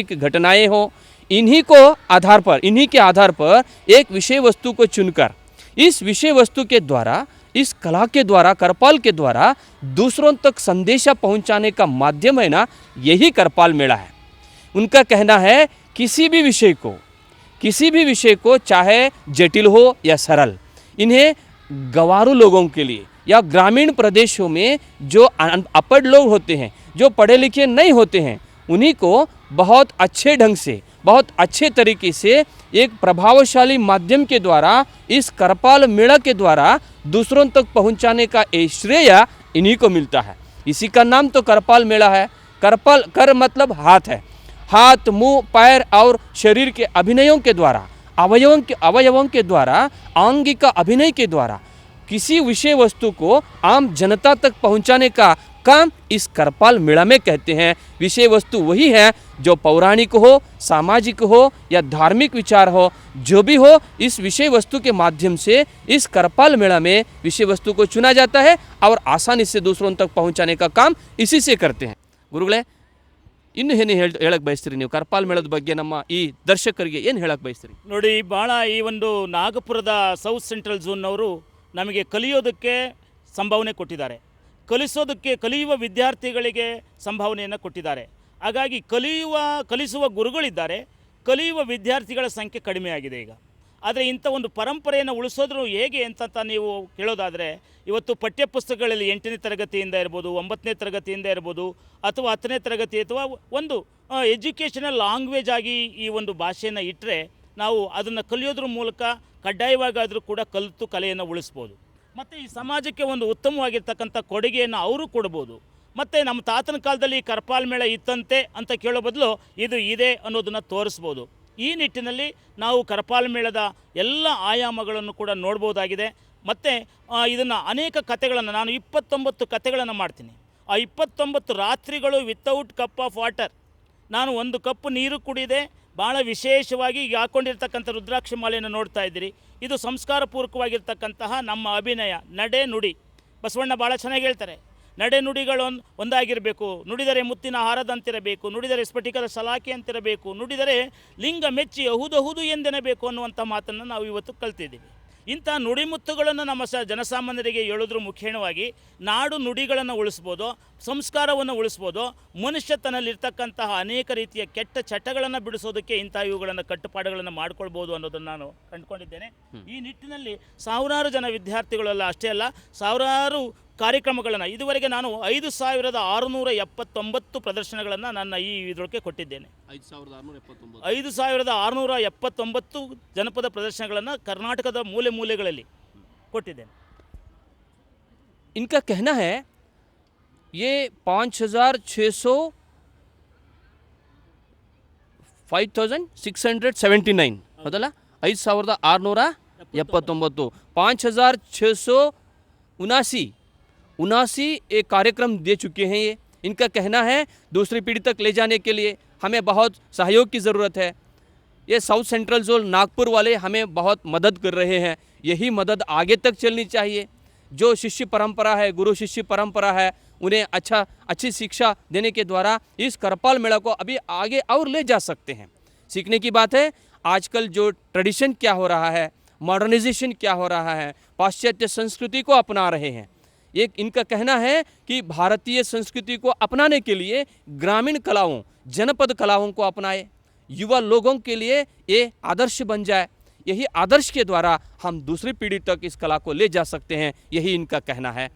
घटनाएं हो, इन्हीं के आधार पर एक विषय वस्तु को चुनकर इस विषय वस्तु के द्वारा, इस कला के द्वारा, करपाल के द्वारा दूसरों तक संदेशा पहुंचाने का माध्यम है ना, यही करपाल मेला है। उनका कहना है किसी भी विषय को चाहे जटिल हो या सरल, इन्हें गंवारू लोगों के लिए या ग्रामीण प्रदेशों में जो अपढ़ लोग होते हैं, जो पढ़े लिखे नहीं होते हैं, उन्हीं को बहुत अच्छे ढंग से, बहुत अच्छे तरीके से एक प्रभावशाली माध्यम के द्वारा, इस करपाल मेला के द्वारा दूसरों तक पहुंचाने का श्रेय इन्हीं को मिलता है। इसी का नाम तो करपाल मेला है। कर मतलब हाथ है। हाथ, मुंह, पैर और शरीर के अभिनयों के द्वारा, अवयवों के द्वारा, आंगिक अभिनय के द्वारा किसी विषय वस्तु को आम जनता तक पहुंचाने का काम इस करपाल मेला में कहते हैं। विषय वस्तु वही है जो पौराणिक हो, सामाजिक हो या धार्मिक विचार हो, जो भी हो, इस विषय वस्तु के माध्यम से इस करपाल मेला में विषय वस्तु को चुना जाता है और आसानी से दूसरों तक पहुंचाने का काम इसी से करते हैं। गुरुಗಳೇ, ಇನ್ನು ಏನು ಹೇಳಕ್ಕೆ ಬಯಸ್ತೀರಿ ನೀವು करपाल ಮೇಳದ ಬಗ್ಗೆ ನಮ್ಮ ಈ ದರ್ಶಕರಿಗೆ ಏನು ಹೇಳಕ್ಕೆ ಬಯಸ್ತೀರಿ? ನೋಡಿ, ಭಾಳ ಈ ಒಂದು ನಾಗಪುರದ ಸೌತ್ ಸೆಂಟ್ರಲ್ ಝೋನ್ನವರು ನಮಗೆ ಕಲಿಯೋದಕ್ಕೆ ಸಂಭಾವನೆ ಕೊಟ್ಟಿದ್ದಾರೆ, ಕಲಿಯುವ ವಿದ್ಯಾರ್ಥಿಗಳಿಗೆ ಸಂಭಾವನೆಯನ್ನು ಕೊಟ್ಟಿದ್ದಾರೆ. ಹಾಗಾಗಿ ಕಲಿಸುವ ಗುರುಗಳಿದ್ದಾರೆ, ಕಲಿಯುವ ವಿದ್ಯಾರ್ಥಿಗಳ ಸಂಖ್ಯೆ ಕಡಿಮೆಯಾಗಿದೆ ಈಗ. ಆದರೆ ಇಂಥ ಒಂದು ಪರಂಪರೆಯನ್ನು ಉಳಿಸೋದ್ರು ಹೇಗೆ ಅಂತ ನೀವು ಕೇಳೋದಾದರೆ, ಇವತ್ತು ಪಠ್ಯಪುಸ್ತಕಗಳಲ್ಲಿ 8ನೇ ತರಗತಿಯಿಂದ ಇರ್ಬೋದು, 9ನೇ ತರಗತಿಯಿಂದ ಇರ್ಬೋದು, ಅಥವಾ 10ನೇ ತರಗತಿ, ಅಥವಾ ಒಂದು ಎಜುಕೇಷನಲ್ ಲ್ಯಾಂಗ್ವೇಜ್ ಆಗಿ ಈ ಒಂದು ಭಾಷೆಯನ್ನು ಇಟ್ಟರೆ ನಾವು ಅದನ್ನು ಕಲಿಯೋದ್ರ ಮೂಲಕ ಕಡ್ಡಾಯವಾಗಾದರೂ ಕೂಡ ಕಲಿತು ಕಲೆಯನ್ನು ಉಳಿಸ್ಬೋದು. ಮತ್ತು ಈ ಸಮಾಜಕ್ಕೆ ಒಂದು ಉತ್ತಮವಾಗಿರ್ತಕ್ಕಂಥ ಕೊಡುಗೆಯನ್ನು ಅವರು ಕೊಡ್ಬೋದು. ಮತ್ತು ನಮ್ಮ ತಾತನ ಕಾಲದಲ್ಲಿ करपाल ಮೇಳ ಇತ್ತಂತೆ ಅಂತ ಕೇಳೋ ಬದಲು ಇದು ಇದೆ ಅನ್ನೋದನ್ನು ತೋರಿಸ್ಬೋದು. ಈ ನಿಟ್ಟಿನಲ್ಲಿ ನಾವು करपाल ಮೇಳದ ಎಲ್ಲ ಆಯಾಮಗಳನ್ನು ಕೂಡ ನೋಡ್ಬೋದಾಗಿದೆ. ಮತ್ತು ಇದನ್ನು ಅನೇಕ ಕಥೆಗಳನ್ನು, ನಾನು 29 ಕಥೆಗಳನ್ನು ಮಾಡ್ತೀನಿ. ಆ 29 ರಾತ್ರಿಗಳು ವಿತೌಟ್ ಕಪ್ ಆಫ್ ವಾಟರ್, ನಾನು ಒಂದು ಕಪ್ ನೀರು ಕುಡಿದೆ. ಭಾಳ ವಿಶೇಷವಾಗಿ ಈಗ ಹಾಕ್ಕೊಂಡಿರ್ತಕ್ಕಂಥ ರುದ್ರಾಕ್ಷಿ ಮಾಲೆಯನ್ನು ನೋಡ್ತಾ ಇದ್ದೀರಿ. ಇದು ಸಂಸ್ಕಾರಪೂರ್ವಕವಾಗಿರ್ತಕ್ಕಂತಹ ನಮ್ಮ ಅಭಿನಯ, ನಡೆ ನುಡಿ. ಬಸವಣ್ಣ ಭಾಳ ಚೆನ್ನಾಗಿ ಹೇಳ್ತಾರೆ, ನಡೆ ನುಡಿಗಳು ಒಂದಾಗಿರಬೇಕು. ನುಡಿದರೆ ಮುತ್ತಿನ ಹಾರದಂತಿರಬೇಕು, ನುಡಿದರೆ ಸ್ಫಟಿಕದ ಸಲಾಕೆ ಅಂತಿರಬೇಕು, ನುಡಿದರೆ ಲಿಂಗ ಮೆಚ್ಚಿ ಅಹುದಹುದು ಎಂದೆನಬೇಕು ಅನ್ನುವಂಥ ಮಾತನ್ನು ನಾವು ಇವತ್ತು ಕಲ್ತಿದ್ದೀವಿ. ಇಂಥ ನುಡಿಮುತ್ತುಗಳನ್ನು ನಮ್ಮ ಜನಸಾಮಾನ್ಯರಿಗೆ ಹೇಳೋದ್ರ ಮುಖೇಣವಾಗಿ ನಾಡು ನುಡಿಗಳನ್ನು ಉಳಿಸ್ಬೋದು, ಸಂಸ್ಕಾರವನ್ನು ಉಳಿಸ್ಬೋದು. ಮನುಷ್ಯತನಲ್ಲಿರ್ತಕ್ಕಂತಹ ಅನೇಕ ರೀತಿಯ ಕೆಟ್ಟ ಚಟಗಳನ್ನು ಬಿಡಿಸೋದಕ್ಕೆ ಇಂಥ ಇವುಗಳನ್ನು ಕಟ್ಟುಪಾಡುಗಳನ್ನು ಮಾಡ್ಕೊಳ್ಬೋದು ಅನ್ನೋದನ್ನು ನಾನು ಕಂಡುಕೊಂಡಿದ್ದೇನೆ. ಈ ನಿಟ್ಟಿನಲ್ಲಿ ಸಾವಿರಾರು ಜನ ವಿದ್ಯಾರ್ಥಿಗಳೆಲ್ಲ ಅಷ್ಟೇ ಅಲ್ಲ, ಸಾವಿರಾರು ಕಾರ್ಯಕ್ರಮಗಳನ್ನು ಇದುವರೆಗೆ ನಾನು 5679 ಪ್ರದರ್ಶನಗಳನ್ನು ನನ್ನ ಈ ಇದರೊಳಗೆ ಕೊಟ್ಟಿದ್ದೇನೆ. 5679 ಜನಪದ ಪ್ರದರ್ಶನಗಳನ್ನು ಕರ್ನಾಟಕದ ಮೂಲೆ ಮೂಲೆಗಳಲ್ಲಿ ಕೊಟ್ಟಿದ್ದೇನೆ. इनका कहना है ये 5679 ಹೌದಲ್ಲ, 5679, 5679 एक कार्यक्रम दे चुके हैं ये. इनका कहना है दूसरी पीढ़ी तक ले जाने के लिए हमें बहुत सहयोग की ज़रूरत है. ये साउथ सेंट्रल जोन नागपुर वाले हमें बहुत मदद कर रहे हैं. यही मदद आगे तक चलनी चाहिए. जो शिष्य परंपरा है, गुरु शिष्य परंपरा है, उन्हें अच्छी शिक्षा देने के द्वारा इस करपाल मेला को अभी आगे और ले जा सकते हैं. सीखने की बात है. आजकल जो ट्रेडिशन क्या हो रहा है, मॉडर्नाइजेशन क्या हो रहा है, पाश्चात्य संस्कृति को अपना रहे हैं. एक इनका कहना है कि भारतीय संस्कृति को अपनाने के लिए ग्रामीण कलाओं, जनपद कलाओं को अपनाए, युवा लोगों के लिए ये आदर्श बन जाए. यही आदर्श के द्वारा हम दूसरी पीढ़ी तक इस कला को ले जा सकते हैं. यही इनका कहना है.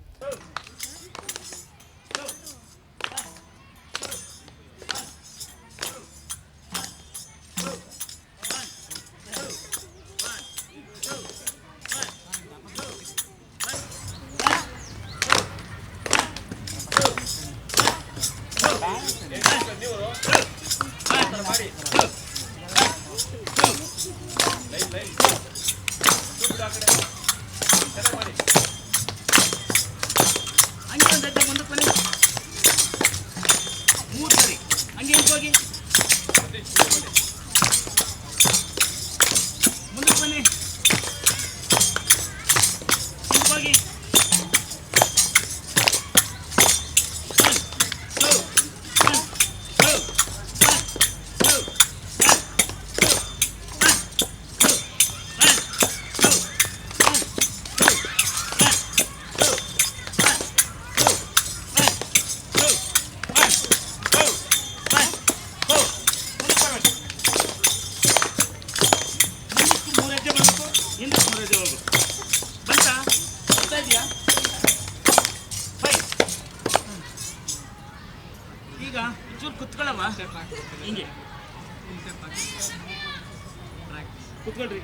ಕೂತ್ಕೊಳ್ರಿ,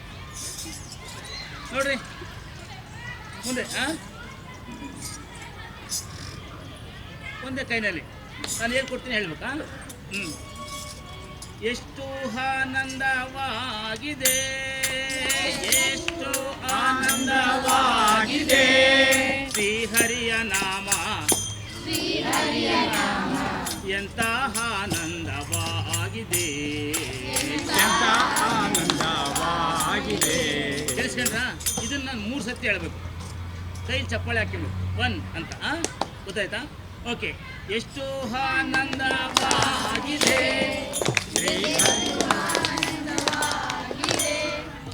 ನೋಡ್ರಿ ಮುಂದೆ. ಒಂದೇ ಕೈನಲ್ಲಿ ನಾನು ಏನು ಕೊಡ್ತೀನಿ ಹೇಳ್ಬೇಕಾ? ಎಷ್ಟು ಆನಂದವಾಗಿದೆ, ಎಷ್ಟು ಆನಂದವಾಗಿದೆ ಶ್ರೀಹರಿಯ ನಾಮ, ಎಂತ ಆನಂದವಾಗಿದೆ, ಎಂತ ಆನಂದವಾಗಿದೆ. ಕೇಳಿಸ್ಕೊಂಡ್ರ? ಇದನ್ನ ನಾನು 3 ಸತಿ ಹೇಳ್ಬೇಕು, ಕೈ ಚಪ್ಪಾಳೆ ಹಾಕಿಬೇಕು 1 ಅಂತ. ಗೊತ್ತಾಯ್ತಾ? ಓಕೆ. ಎಷ್ಟು ಆನಂದವಾಗಿದೆ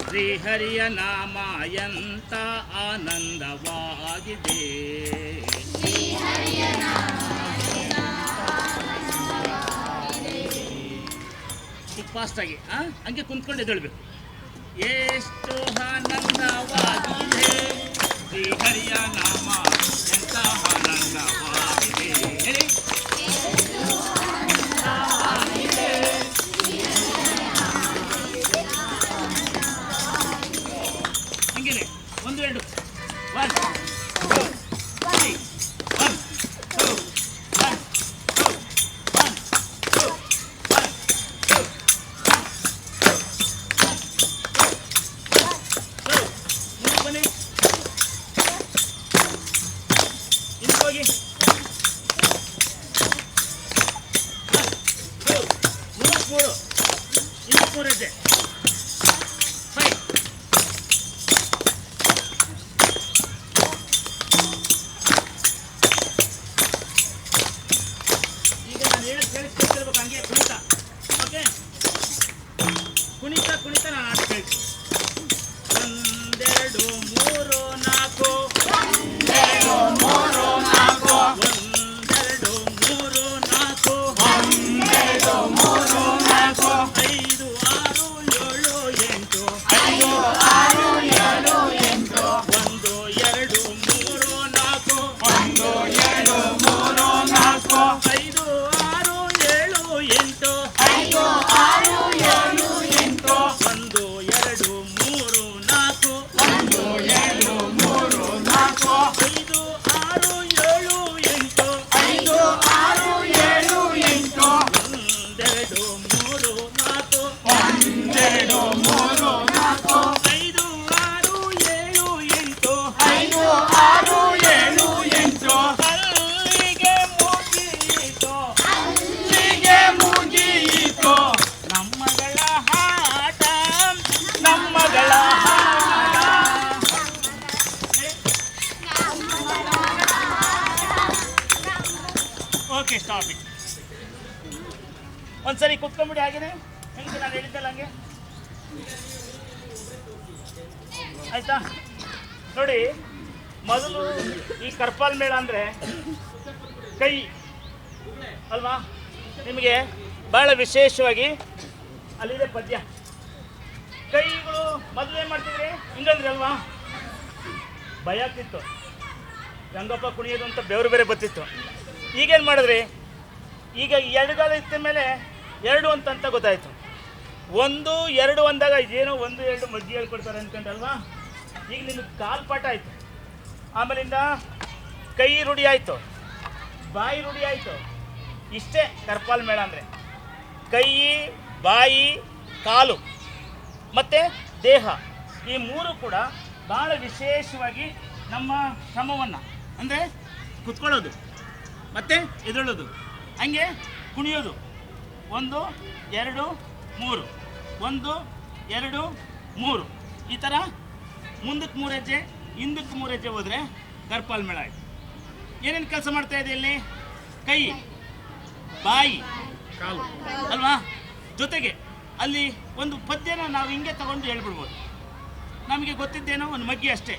ಶ್ರೀಹರಿಯ ನಾಮ, ಎಂತ ಆನಂದವಾಗಿದೆ. ಈಗ ಫಾಸ್ಟಾಗಿ ಹಂಗೆ ಕುಂತ್ಕೊಂಡು ಎದ್ದೇಳಬೇಕು. ಎಷ್ಟು ಆನಂದವಾಗಿದೆ ಶ್ರೀಹರಿಯ ನಾಮ, ಎಂತ ಆನಂದವಾಗಿದೆ. ಹೇಳಿ. ಹಂಗೇನೆ 1 2 1 2 3 1 2 1 2 1 2 1 2 ಬನ್ನಿ, ಇಲ್ಲಿ ಹೋಗಿ. 3 ಹೆಜ್ಜೆ 5. ಈಗ ನಾನು ಕೇಳಿಸ್ಕೊಳ್ತಿರ್ಬೇಕು, ಹಂಗೆ ಕುಣಿತ. ಓಕೆ, ಕುಣಿತ ನಾನು ಆಟ ಕೇಳಿಸಿ. 1 2 3 4 1 2 3 4 1 2 3 4 1 2 3 4 5 6 7 8 5 6 7 8 1 2 3 4 1 2 3 4 5 6 7 8 5 6 7 8 1 2 3 4 1 2 3 4 5 6 7 8 5 6 7 8 1 2 3 4 1 2 3 4 5 6 7 8 5 6 7 8 ಅಲ್ಲಿಗೆ ಮುಗಿಯಿತು, ಅಲ್ಲಿಗೆ ಮುಗಿಯಿತು ನಮ್ಮಗಳ ಆಟ, ನಮ್ಮಗಳ ಆಟ. Okay, stop it. ಒಂದ್ಸರಿ ಕುತ್ಕೊಂಡ್ಬಿಡಿ ಹಾಗೇನೆ, ಹೆಂಗೆ ನಾನು ಹೇಳಿದ್ದಲ್ಲ ಹಂಗೆ. ಆಯ್ತಾ? ನೋಡಿ, ಮೊದಲು ಈ ಕರ್ಪಾಲ್ ಮೇಳ ಅಂದರೆ ಕೈ ಅಲ್ವಾ? ನಿಮಗೆ ಭಾಳ ವಿಶೇಷವಾಗಿ ಅಲ್ಲಿದೆ ಪದ್ಯ. ಕೈಗಳು ಮೊದಲು ಏನು ಮಾಡ್ತಿದ್ರಿ? ಹಿಂಗಂದ್ರಿ ಅಲ್ವಾ? ಭಯ ಆಗ್ತಿತ್ತು, ರಂಗಪ್ಪ ಕುಣಿಯೋದು ಅಂತ ಬೆವರು ಬೇರೆ ಬರ್ತಿತ್ತು. ಈಗೇನು ಮಾಡಿದ್ರಿ? ಈಗ 2 ಗಾಲ ಇತ್ತ ಮೇಲೆ 2 ಅಂತ ಗೊತ್ತಾಯಿತು. 1 2 ಅಂದಾಗ ಇದೇನೋ 1 2 ಮಜ್ಜಿ ಹೇಳ್ಕೊಡ್ತಾರೆ ಅಂದ್ಕೊಂಡಲ್ವಾ? ಈಗ ನಿಮಗೆ ಕಾಲು ಪಾಠ ಆಯಿತು, ಆಮೇಲಿಂದ ಕೈ ರೂಢಿ ಆಯಿತು, ಬಾಯಿ ರೂಢಿ ಆಯಿತು. ಇಷ್ಟೇ ಕರ್ಪಾಲ್ ಮೇಳ ಅಂದರೆ. ಕೈ, ಬಾಯಿ, ಕಾಲು ಮತ್ತು ದೇಹ, ಈ 3 ಕೂಡ ಭಾಳ ವಿಶೇಷವಾಗಿ ನಮ್ಮ ಶ್ರಮವನ್ನು, ಅಂದರೆ ಕುತ್ಕೊಳ್ಳೋದು ಮತ್ತು ಎದುಳೋದು, ಹಂಗೆ ಕುಣಿಯೋದು. 1 2 3 1 2 3 ಈ ಥರ ಮುಂದಕ್ಕೆ 3 ಹೆಜ್ಜೆ, ಹಿಂದಕ್ಕೆ 3 ಹೆಜ್ಜೆ ಹೋದರೆ ಕರ್ಪಾಲ್ ಮೇಳ ಆಯಿತು. ಏನೇನು ಕೆಲಸ ಮಾಡ್ತಾ ಇದೆ ಇಲ್ಲಿ? ಕೈ, ಬಾಯಿ, ಕಾಲು ಅಲ್ವಾ? ಜೊತೆಗೆ ಅಲ್ಲಿ ಒಂದು ಪದ್ಯನ ನಾವು ಹಿಂಗೆ ತಗೊಂಡು ಹೇಳ್ಬಿಡ್ಬೋದು. ನಮಗೆ ಗೊತ್ತಿದ್ದೇನೋ ಒಂದು ಮಗ್ಗಿ ಅಷ್ಟೇ,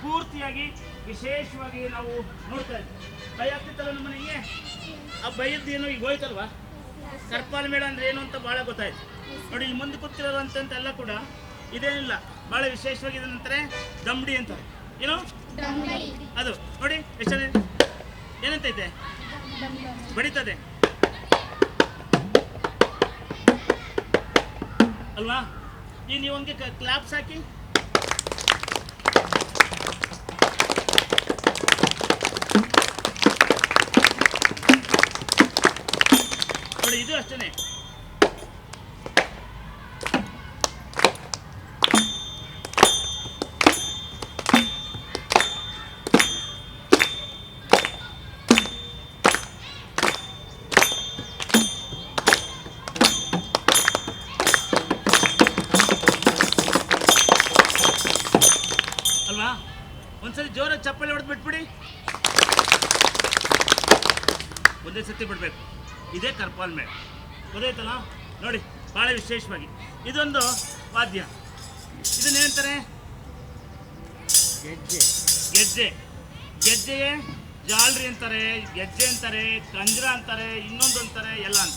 ಪೂರ್ತಿಯಾಗಿ ವಿಶೇಷವಾಗಿ ನಾವು ನೋಡ್ತಾ ಇದ್ದೀವಿ. ಭಯ ಆಗ್ತಿತ್ತಲ್ಲ ನಮ್ಮ ಮನೆಗೆ, ಆ ಭಯದ್ದೇನೋ ಈಗ ಹೋಯ್ತಲ್ವಾ? ಕರ್ಪಾಲ್ ಮೇಳ ಅಂದರೆ ಏನು ಅಂತ ಭಾಳ ಗೊತ್ತಾಯ್ತು. ನೋಡಿ, ಇಲ್ಲಿ ಮುಂದೆ ಕೂತಿರೋವಂಥದ್ದೆಲ್ಲ ಕೂಡ ಇದೇನಿಲ್ಲ, ಭಾಳ ವಿಶೇಷವಾಗಿ ಇದನ್ನಂತಾರೆ ದಮ್ಡಿ ಅಂತ. ಏನು ಅದು ನೋಡಿ ಎಷ್ಟು ಏನಂತೈತೆ, ಬಡಿತದೆ. ಅಲ್ವಾ? ಈಗ ನೀವು ಹಂಗೆ ಕ್ಲಾಪ್ಸ್ ಹಾಕಿ. ನೋಡಿ, ಇದು ಅಷ್ಟೇ. ಅಲ್ವಾ? ಒಂದ್ಸರಿ ಜೋರಾಗಿ ಚಪ್ಪಲಿ ಹೊಡೆದು ಬಿಟ್ಬಿಡಿ. ಒಂದೇ ಸತಿ ಬಿಡಬೇಕು. ಇದೇ ಕರ್ಪಾಲ್ ಮೇಳ. ಗೊತ್ತಾಯ್ತಲ್ಲ? ನೋಡಿ, ಭಾಳ ವಿಶೇಷವಾಗಿ ಇದೊಂದು ವಾದ್ಯ. ಇದನ್ನೇಂತಾರೆ? ಗೆಜ್ಜೆ. ಗೆಜ್ಜೆ. ಗೆಜ್ಜೆಯೇ ಜಾಲ್ರಿ ಅಂತಾರೆ, ಗೆಜ್ಜೆ ಅಂತಾರೆ, ಕಂಜ್ರ ಅಂತಾರೆ, ಇನ್ನೊಂದು ಅಂತಾರೆ, ಎಲ್ಲ ಅಂತ.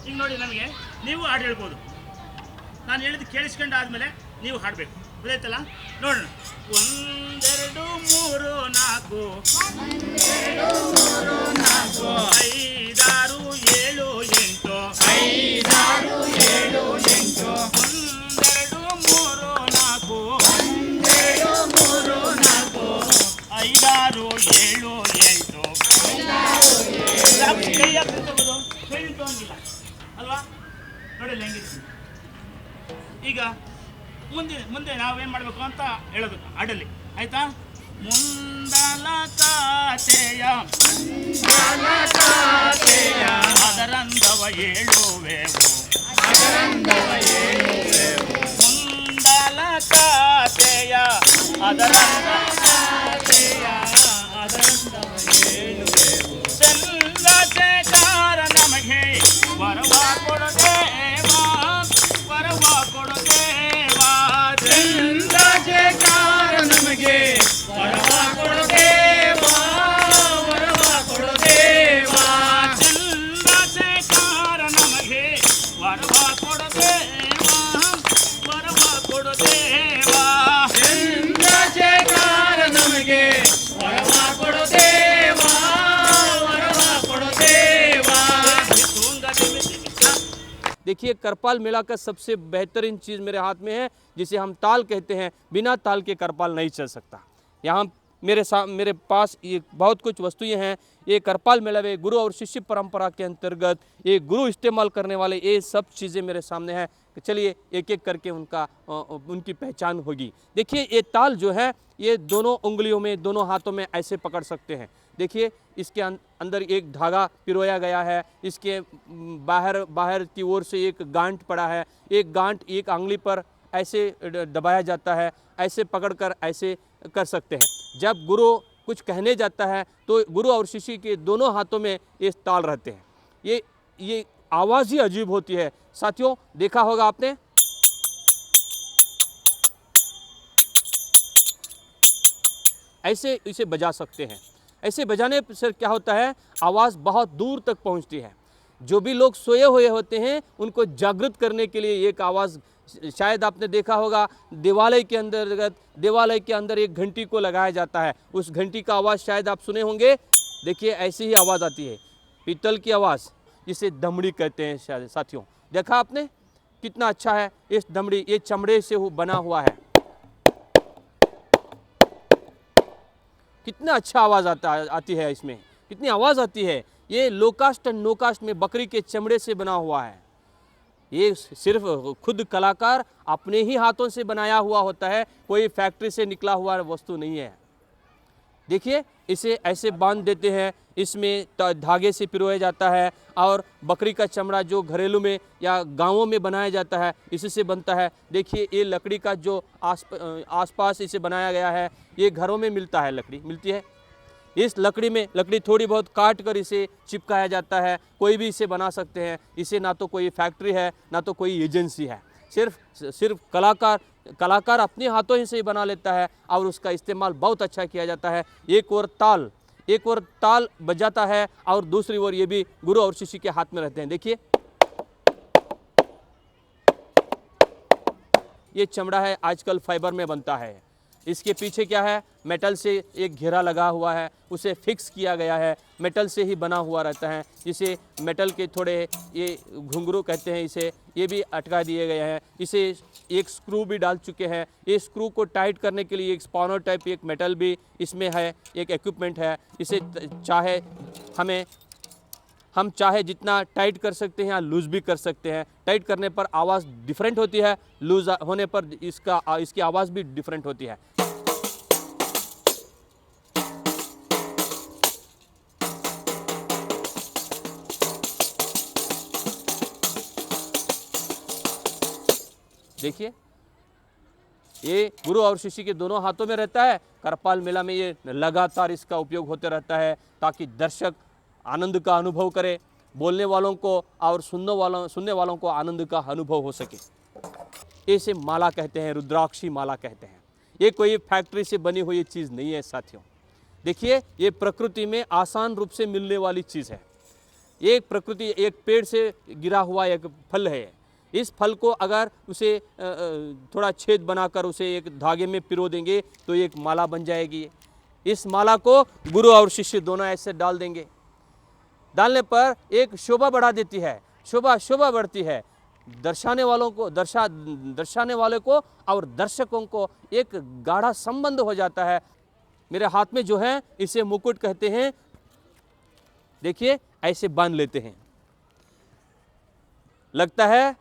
ಈಗ ನೋಡಿ, ನನಗೆ ನೀವು ಹಾಡು ಹೇಳ್ಬೋದು. ನಾನು ಹೇಳಿದ್ದು ಕೇಳಿಸ್ಕೊಂಡು ಆದಮೇಲೆ ನೀವು ಹಾಡಬೇಕು. ಗೊತ್ತಾಯ್ತಲ್ಲ? ನೋಡೋಣ. 1 2 3 4 5 6 7 8 5 6 7 8 1 2 3 4 5 6 7 8 ಕೈ ಹಾಕ್ತಿರ್ಬೋದು, ಕೈ ನಿಂತೋಂಗಿಲ್ಲ ಅಲ್ವಾ? ನೋಡಿ ಹೆಂಗಿದೆ. ಈಗ ಮುಂದೆ ನಾವೇನು ಮಾಡಬೇಕು ಅಂತ ಹೇಳೋದು ಹಾಡಲ್ಲಿ, ಆಯ್ತಾ? ಮುಂದಲ ಕಾತೆಯ ಅದರಂದವ ಹೇಳುವೆವು, ಮುಂದಲ ಕಾತೆಯ ಅದರಂದವ ಹೇಳುವೆವು. ಚಂದ್ರಶೇಖರ ನಮಗೆ ವರವ ಕೊಡದೇವಾ, ವರವ ಕೊಡದೇವಾ. ಚಂದ್ರಶೇಖರ ನಮಗೆ ವರವ ಕೊಡದೇವಾ, ವರವ ಕೊಡದೇವಾ. ಚಂದ್ರಶೇಖರ ನಮಗೆ ವರವ ಕೊಡದೇವಾ, ವರವ ಕೊಡದೇವಾ. ಚಂದ್ರಶೇಖರ ನಮಗೆ ವರವ ಕೊಡದೇವಾ, ವರವ ಕೊಡದೇವಾ. देखिए, करपाल मेला का सबसे बेहतरीन चीज़ मेरे हाथ में है, जिसे हम ताल कहते हैं। बिना ताल के करपाल नहीं चल सकता। यहाँ मेरे पास ये बहुत कुछ वस्तुएं हैं। ये करपाल मेला में गुरु और शिष्य परंपरा के अंतर्गत ये गुरु इस्तेमाल करने वाले ये सब चीज़ें मेरे सामने हैं। चलिए एक एक करके उनकी पहचान होगी। देखिए, ये ताल जो है ये दोनों उंगलियों में, दोनों हाथों में ऐसे पकड़ सकते हैं। देखिए, इसके अंदर एक धागा पिरोया गया है। इसके बाहर की ओर से एक गांठ पड़ा है। एक गांठ एक आंगली पर ऐसे दबाया जाता है। ऐसे पकड़कर ऐसे कर सकते हैं। जब गुरु कुछ कहने जाता है तो गुरु और शिष्य के दोनों हाथों में ये ताल रहते हैं। ये आवाज़ ही अजीब होती है। साथियों, देखा होगा आपने, ऐसे इसे बजा सकते हैं। ऐसे बजाने से क्या होता है, आवाज़ बहुत दूर तक पहुंचती है। जो भी लोग सोए हुए होते हैं उनको जागृत करने के लिए एक आवाज़, शायद आपने देखा होगा देवालय के अंदर एक घंटी को लगाया जाता है। उस घंटी का आवाज़ शायद आप सुने होंगे। देखिए, ऐसी ही आवाज़ आती है, पीतल की आवाज़, जिसे दमड़ी कहते हैं। शायद साथियों, देखा आपने कितना अच्छा है इस दमड़ी, ये चमड़े से बना हुआ है। कितना अच्छा आवाज़ आती है इसमें, कितनी आवाज़ आती है। ये लो कास्ट एंड नो कास्ट में बकरी के चमड़े से बना हुआ है। ये सिर्फ खुद कलाकार अपने ही हाथों से बनाया हुआ होता है, कोई फैक्ट्री से निकला हुआ वस्तु नहीं है। देखिए, इसे ऐसे बांध देते हैं, इसमें धागे से पिरोया जाता है और बकरी का चमड़ा जो घरेलू में या गांवों में बनाया जाता है इसी से बनता है। देखिए, ये लकड़ी का जो आसपास इसे बनाया गया है, ये घरों में मिलता है, लकड़ी मिलती है। इस लकड़ी थोड़ी बहुत काट कर इसे चिपकाया जाता है। कोई भी इसे बना सकते हैं। इसे ना तो कोई फैक्ट्री है ना तो कोई एजेंसी है। सिर्फ कलाकार अपने हाथों से ही बना लेता है और उसका इस्तेमाल बहुत अच्छा किया जाता है। एक और ताल बजाता है और दूसरी ओर ये भी गुरु और शिष्य के हाथ में रहते हैं। देखिए, ये चमड़ा है, आजकल फाइबर में बनता है। इसके पीछे क्या है, मेटल से एक घेरा लगा हुआ है, उसे फिक्स किया गया है, मेटल से ही बना हुआ रहता है। जिसे मेटल के थोड़े ये घुंघरू कहते हैं, इसे ये भी अटका दिए गए हैं। इसे एक स्क्रू भी डाल चुके हैं। ये स्क्रू को टाइट करने के लिए एक स्पॉनर टाइप एक मेटल भी इसमें है, एक इक्विपमेंट है। इसे चाहे हम चाहे जितना टाइट कर सकते हैं या लूज़ भी कर सकते हैं। टाइट करने पर आवाज़ डिफरेंट होती है, लूज़ होने पर इसकी आवाज़ भी डिफरेंट होती है। देखिए, ये गुरु और शिष्य के दोनों हाथों में रहता है। करपाल मेला में ये लगातार इसका उपयोग होते रहता है ताकि दर्शक आनंद का अनुभव करे, बोलने वालों को और सुनने वालों को आनंद का अनुभव हो सके। इसे माला कहते हैं, रुद्राक्षी माला कहते हैं। ये कोई फैक्ट्री से बनी हुई चीज़ नहीं है साथियों। देखिए, ये प्रकृति में आसान रूप से मिलने वाली चीज़ है। एक पेड़ से गिरा हुआ एक फल है। इस फल को अगर उसे थोड़ा छेद बनाकर उसे एक धागे में पिरो देंगे तो एक माला बन जाएगी। इस माला को गुरु और शिष्य दोनों ऐसे डाल देंगे। डालने पर एक शोभा बढ़ा देती है, शोभा बढ़ती है। दर्शाने वाले को और दर्शकों को एक गाढ़ा संबंध हो जाता है। मेरे हाथ में जो है इसे मुकुट कहते हैं। देखिए, ऐसे बांध लेते हैं। लगता है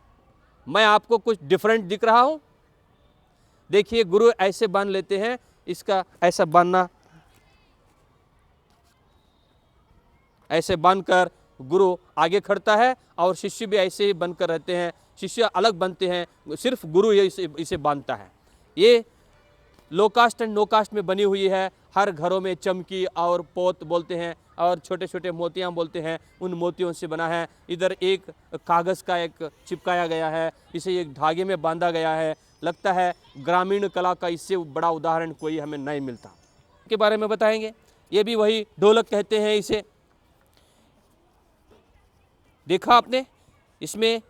मैं आपको कुछ डिफरेंट दिख रहा हूं। देखिए, गुरु ऐसे बांध लेते हैं। इसका ऐसा बांधना, ऐसे बांधकर गुरु आगे खड़ता है और शिष्य भी ऐसे ही बनकर रहते हैं। शिष्य अलग बनते हैं, सिर्फ गुरु इसे बांधता है। ये लो कास्ट एंड नो कास्ट में बनी हुई है। हर घरों में चमकी और पोत बोलते हैं और छोटे छोटे मोतियां बोलते हैं, उन मोतियों से बना है। इधर एक कागज़ का एक चिपकाया गया है, इसे एक धागे में बांधा गया है। लगता है ग्रामीण कला का इससे बड़ा उदाहरण कोई हमें नहीं मिलता। के बारे में बताएंगे। ये भी वही ढोलक कहते हैं इसे। देखा आपने, इसमें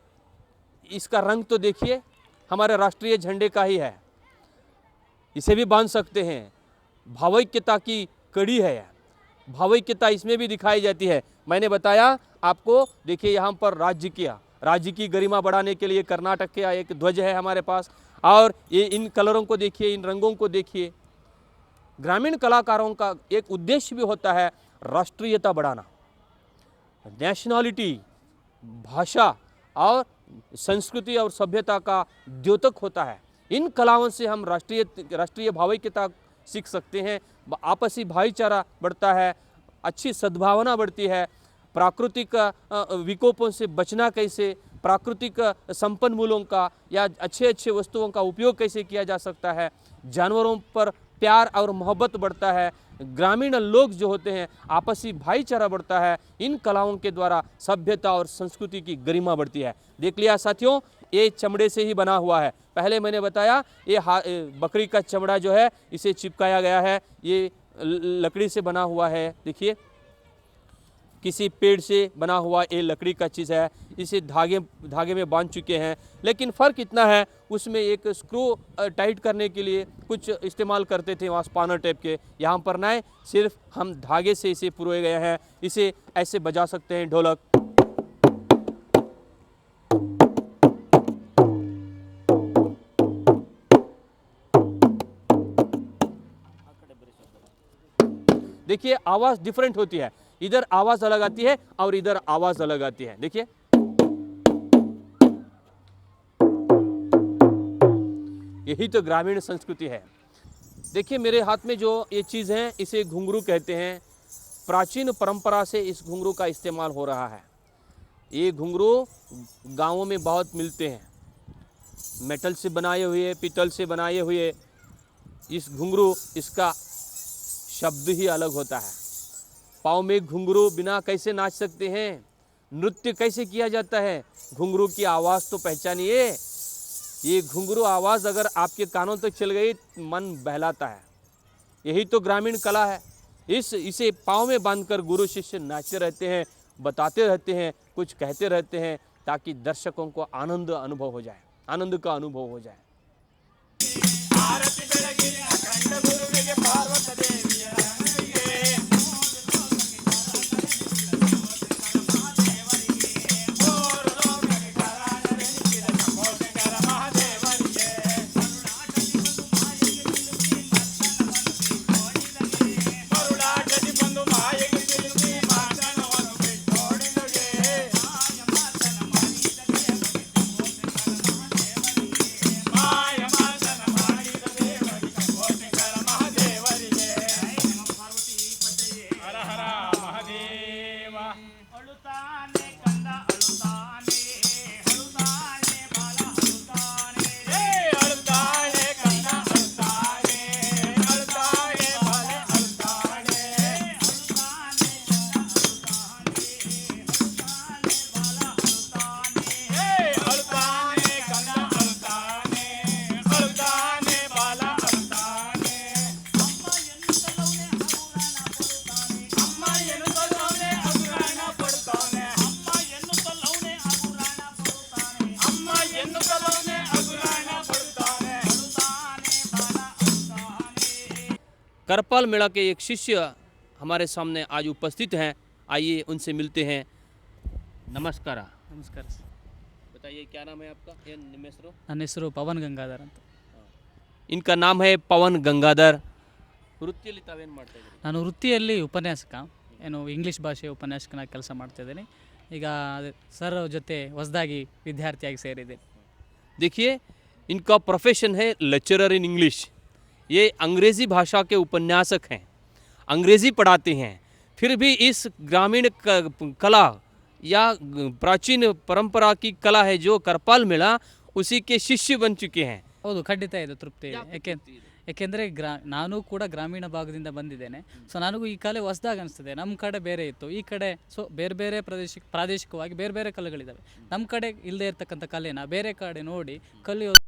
इसका रंग तो देखिए, हमारे राष्ट्रीय झंडे का ही है। इसे भी बांध सकते हैं। भावैक्यता की कड़ी है। भावैक्यता इसमें भी दिखाई जाती है। मैंने बताया आपको, देखिए यहाँ पर राज्य की गरिमा बढ़ाने के लिए कर्नाटक का एक ध्वज है हमारे पास। और ये इन कलरों को देखिए, इन रंगों को देखिए। ग्रामीण कलाकारों का एक उद्देश्य भी होता है राष्ट्रीयता बढ़ाना, नेशनलिटी, भाषा और संस्कृति और सभ्यता का द्योतक होता है। इन कलाओं से हम राष्ट्रीय भावैक्यता सीख सकते हैं। आपसी भाईचारा बढ़ता है, अच्छी सद्भावना बढ़ती है। प्राकृतिक विकोपों से बचना कैसे, प्राकृतिक संपन्नमूलों का या अच्छे वस्तुओं का उपयोग कैसे किया जा सकता है। जानवरों पर प्यार और मोहब्बत बढ़ता है। ग्रामीण लोग जो होते हैं, आपसी भाईचारा बढ़ता है। इन कलाओं के द्वारा सभ्यता और संस्कृति की गरिमा बढ़ती है। देख लिया साथियों, ये चमड़े से ही बना हुआ है। पहले मैंने बताया ये बकरी का चमड़ा जो है इसे चिपकाया गया है। ये लकड़ी से बना हुआ है। देखिए, किसी पेड़ से बना हुआ ये लकड़ी का चीज़ है। इसे धागे में बांध चुके हैं। लेकिन फ़र्क इतना है, उसमें एक स्क्रू टाइट करने के लिए कुछ इस्तेमाल करते थे वहाँ स्पानर टाइप के। यहाँ पर नहीं, सिर्फ हम धागे से इसे पुरोए गए हैं। इसे ऐसे बजा सकते हैं ढोलक। देखिए, आवाज़ डिफरेंट होती है। इधर आवाज़ अलग आती है और इधर आवाज़ अलग आती है। देखिए, यही तो ग्रामीण संस्कृति है। देखिए, मेरे हाथ में जो ये चीज़ है इसे घुंघरू कहते हैं। प्राचीन परंपरा से इस घुंघरू का इस्तेमाल हो रहा है। ये घुंघरू गांवों में बहुत मिलते हैं। मेटल से बनाए हुए, पीतल से बनाए हुए इस घुंघरू, इसका शब्द ही अलग होता है। पाँव में घुंघरू बिना कैसे नाच सकते हैं, नृत्य कैसे किया जाता है। घुंघरू की आवाज़ तो पहचानिए। ये घुंघरू आवाज़ अगर आपके कानों तक चल गई, मन बहलाता है। यही तो ग्रामीण कला है। इसे पाँव में बांधकर गुरु शिष्य नाचते रहते हैं, बताते रहते हैं, कुछ कहते रहते हैं, ताकि दर्शकों को आनंद का अनुभव हो जाए। करपाल मेला के एक शिष्य हमारे सामने आज उपस्थित हैं। आइए उनसे मिलते हैं। नमस्कार। ನಮಸ್ಕಾರ ಸರ್. बताइए क्या नाम है आपका? ये ನಿಮ್ಮ ಹೆಸರು? ನನ್ನ ಹೆಸರು ಪವನ್ ಗಂಗಾಧರ್ ಅಂತ. इनका नाम है पवन गंगाधर. ವೃತ್ತಿಯಲ್ಲಿ ತಾವೇನು ಮಾಡ್ತಾ ಇದ್ದೀರಿ? ನಾನು ವೃತ್ತಿಯಲ್ಲಿ ಉಪನ್ಯಾಸಕ, ಏನು ಇಂಗ್ಲೀಷ್ ಭಾಷೆ ಉಪನ್ಯಾಸಕನಾಗಿ ಕೆಲಸ ಮಾಡ್ತಾಯಿದ್ದೀನಿ. ಈಗ ಸರ್ ಜೊತೆ ಹೊಸದಾಗಿ ವಿದ್ಯಾರ್ಥಿಯಾಗಿ ಸೇರಿದೆ. देखिए इनका प्रोफेशन है लेक्चरर इन इंग्लिश। ये अंग्रेज़ी भाषा के उपन्यासक हैं, अंग्रेज़ी पढ़ाते हैं। फिर भी इस ग्रामीण कला या प्राचीन परंपरा की कला है जो करपाल मेला, उसी के शिष्य बन चुके हैं। ಹೌದು, ಖಂಡಿತ ಇದು ತೃಪ್ತಿ ಇದೆ. ಏಕೆಂದರೆ ನಾನು ಕೂಡ ಗ್ರಾಮೀಣ ಭಾಗದಿಂದ ಬಂದಿದ್ದೇನೆ. ಸೊ ನನಗೂ ಈ ಕಲೆ ಹೊಸದಾಗಿ ಅನಿಸ್ತದೆ. ನಮ್ಮ ಕಡೆ ಬೇರೆ ಇತ್ತು, ಈ ಕಡೆ ಸೊ ಬೇರೆ ಬೇರೆ ಪ್ರಾದೇಶಿಕವಾಗಿ ಬೇರೆ ಬೇರೆ ಕಲೆಗಳಿದ್ದಾವೆ. ನಮ್ಮ ಕಡೆ ಇಲ್ಲದೆ ಇರ್ತಕ್ಕಂಥ ಕಲೆನ ಬೇರೆ ಕಡೆ ನೋಡಿ ಕಲಿಯೋದು